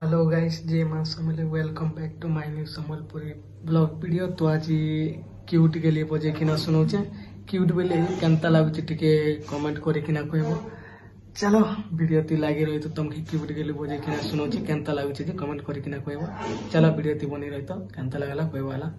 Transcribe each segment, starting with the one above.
Hello guys, जय मां समले। Welcome bank two माय new Sambalpuri blog video. तो आज क्यूट के लिए बजे किना सुनौचे क्यूट बेले केनता लागुचे टिके कमेंट करे किना कहबो। चलो वीडियो ती लागी रही तो तुमके क्यूट के लिए बजे किना सुनौचे केनता लागुचे जे कमेंट करे किना कहबो। चलो वीडियो ती बनी रही तो केनता लागला कहबो वाला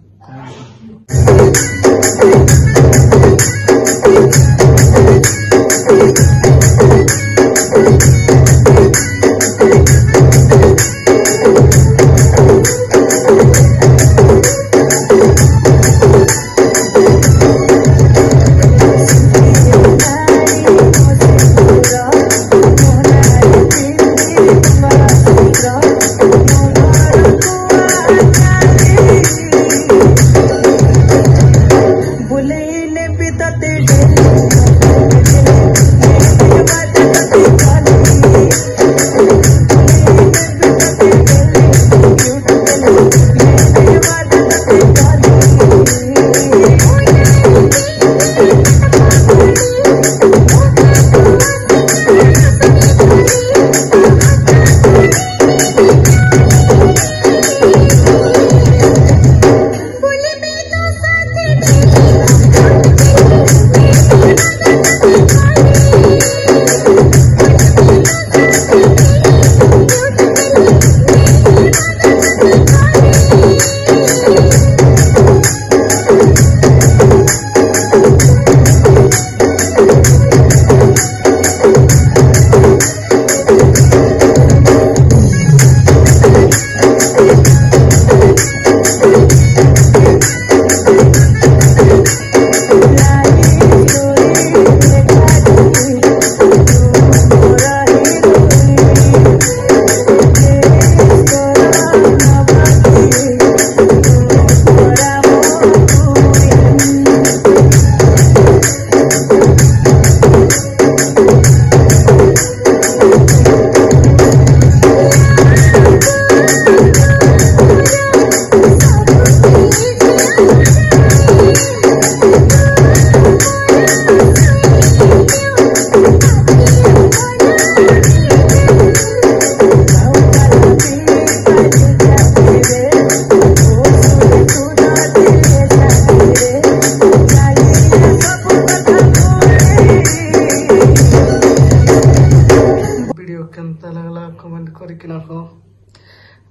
कमेंट करके रखो।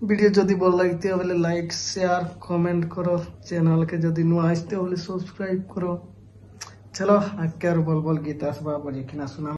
वीडियो जदि भल लगते बोले लाइक शेयर कमेंट करो। चैनल के जदि नुआ आसते बोले सब्सक्राइब करो। चलो आके बल बल गीत आसबा बजे किना सुना।